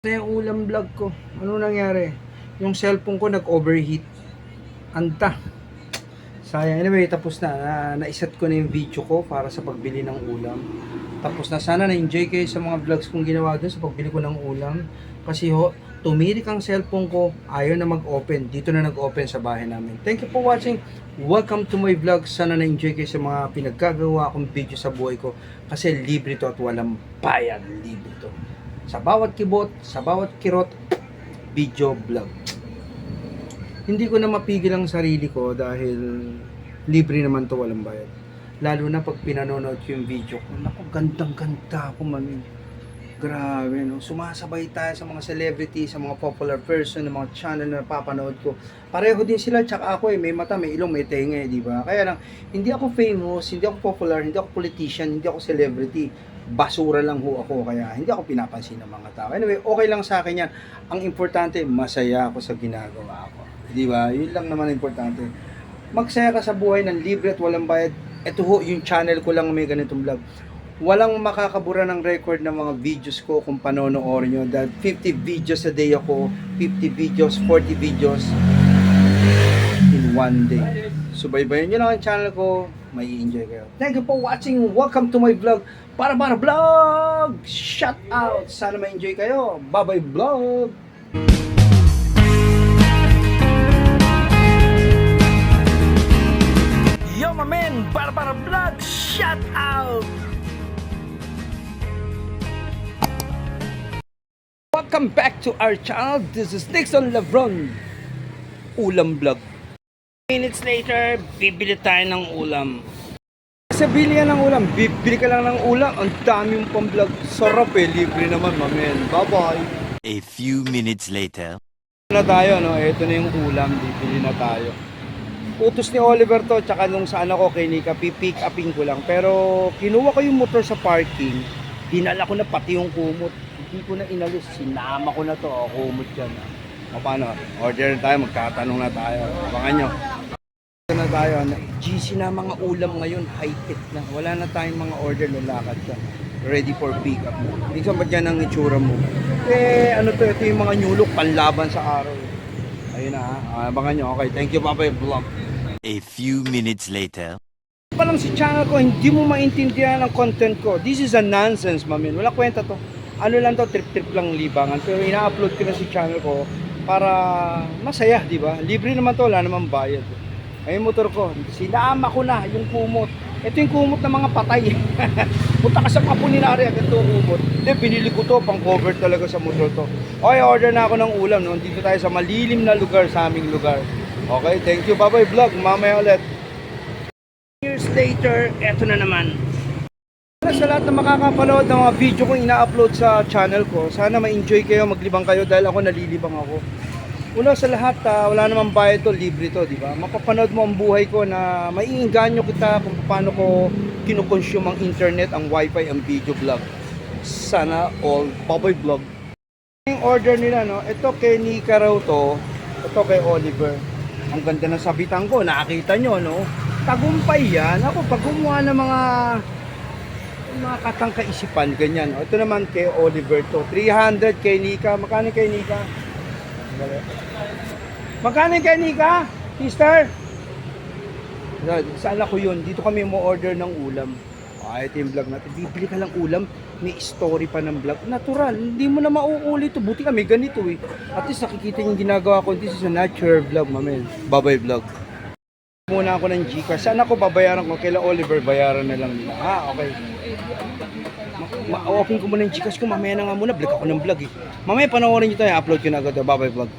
Na yung ulam vlog ko. Ano nangyari? Yung cellphone ko nag-overheat. Anta. Sayang. Anyway, tapos na. Na-set ko na yung video ko para sa pagbili ng ulam. Tapos na. Sana na-enjoy kayo sa mga vlogs kong ginawa dun sa pagbili ko ng ulam. Kasi tumirik ang cellphone ko. Ayaw na mag-open. Dito na nag-open sa bahay namin. Thank you for watching. Welcome to my vlog. Sana na-enjoy kayo sa mga pinaggagawa kong video sa buhay ko. Kasi libre to at walang bayad. Libre to. Sa bawat kibot, sa bawat kirot, video vlog. Hindi ko na mapigil ang sarili ko dahil libre naman to, walang bayad. Lalo na pag pinanonood ko yung video ko. Naku, gandang-ganda ako, mami. Grabe, no? Sumasabay tayo sa mga celebrity, sa mga popular person, ng mga channel na napapanood ko. Pareho din sila, tsaka ako may mata, may ilong, may tenga, di ba? Kaya lang, hindi ako famous, hindi ako popular, hindi ako politician, hindi ako celebrity. Basura lang ho ako, kaya hindi ako pinapansin ng mga tao. Anyway, okay lang sa akin yan. Ang importante, masaya ako sa ginagawa ko. Di ba? Yun lang naman importante. Magsaya ka sa buhay ng libre at walang bayad. Ito ho, yung channel ko lang may ganitong vlog. Walang makakabura ng record ng mga videos ko kung panonoorin nyo. Dahil 50 videos a day ako, 50 videos, 40 videos in one day. Subaybayan nyo lang ang channel ko, may enjoy kayo. Thank you for watching. Welcome to my vlog. Para vlog! Shout out! Sana ma-enjoy kayo. Bye-bye vlog! Yo my man! Para vlog! Shout out! Welcome back to our channel. This is Nixon Lebron. Ulam vlog. Minutes later, bibili tayo ng ulam. Sa bilihan ng ulam, bibili ka lang ng ulam. Ang dami yung pang-vlog. Sarap eh, libre naman, mamen. Bye-bye. A few minutes later. Ito na tayo, no? Ito na yung ulam. Bibili na tayo. Utos ni Oliver to, tsaka nung saan ako kay Nika, pipick upin ko lang. Pero kinuha ko yung motor sa parking. Dinala ko na pati yung kumot. Hindi ko na inalis. Sinama ko na to. O, kumot yan. O, paano? Order na tayo. Magtatanong na tayo. Abangan nyo. Na tayo, GC na mga ulam ngayon, high-tech na. Wala na tayong mga order, lalakad ka. Ready for pick-up mo. Hindi ka ba dyan ang itsura mo? Eh, ano to, ito yung mga nyulok, panlaban sa araw. Ayun na ha, abangan nyo. Okay, thank you, Papa Vlog. A few minutes later. Pa lang si channel ko, hindi mo maintindihan ang content ko. This is a nonsense, mamin. Wala kwenta to. Ano lang to, trip-trip lang libangan. Pero ina-upload ko na si channel ko para masaya, di ba? Libre naman to, wala naman bayad. Ay, motor ko, sinama ko na yung kumot. Ito yung kumot ng mga patay. Punta ka sa Kapuninari, agad ito kumot. Hindi, binili ko to, pang cover talaga sa motor to. Okay, order na ako ng ulam, no? Dito tayo sa malilim na lugar, sa aming lugar. Okay, thank you, bye-bye vlog, mamaya ulit. Years later, eto na naman. Sa lahat na makakapanood ng mga video kong ina-upload sa channel ko, sana ma-enjoy kayo, maglibang kayo dahil ako nalilibang ako. Una sa lahat, wala namang bayad to, libre to, di ba? Mapapanood mo ang buhay ko na maiinganyo kita kung paano ko kinukonsume ang internet, ang wifi, ang video vlog. Sana all, Baboy Vlog. Yung order nila, no? Ito kay Nika raw to, ito kay Oliver. Ang ganda ng sabitan ko, nakakita nyo, no? Tagumpay yan. Ako, pag gumawa ng mga katang kaisipan, ganyan. Ito naman kay Oliver to, 300 kay Nika. Magkano kay Nika? Magkano kay Nika? Sister? Saan ako yun? Dito kami mo order ng ulam. Ito yung vlog natin. Bibili ka lang ulam. May story pa ng vlog. Natural. Hindi mo na mauulit ito. Buti kami ganito eh. At least nakikita yung ginagawa ko. This is a natural vlog, mamel. Babay vlog. Muna ako ng Gcash. Saan ako babayaran ko? Kaila Oliver, bayaran na lang nila. Okay. Ma-open ko muna yung Gcash ko. Mamaya na nga muna. Vlog ako ng vlog eh. Mamaya panoorin nyo tayo. Upload ko na agad. Babay vlog.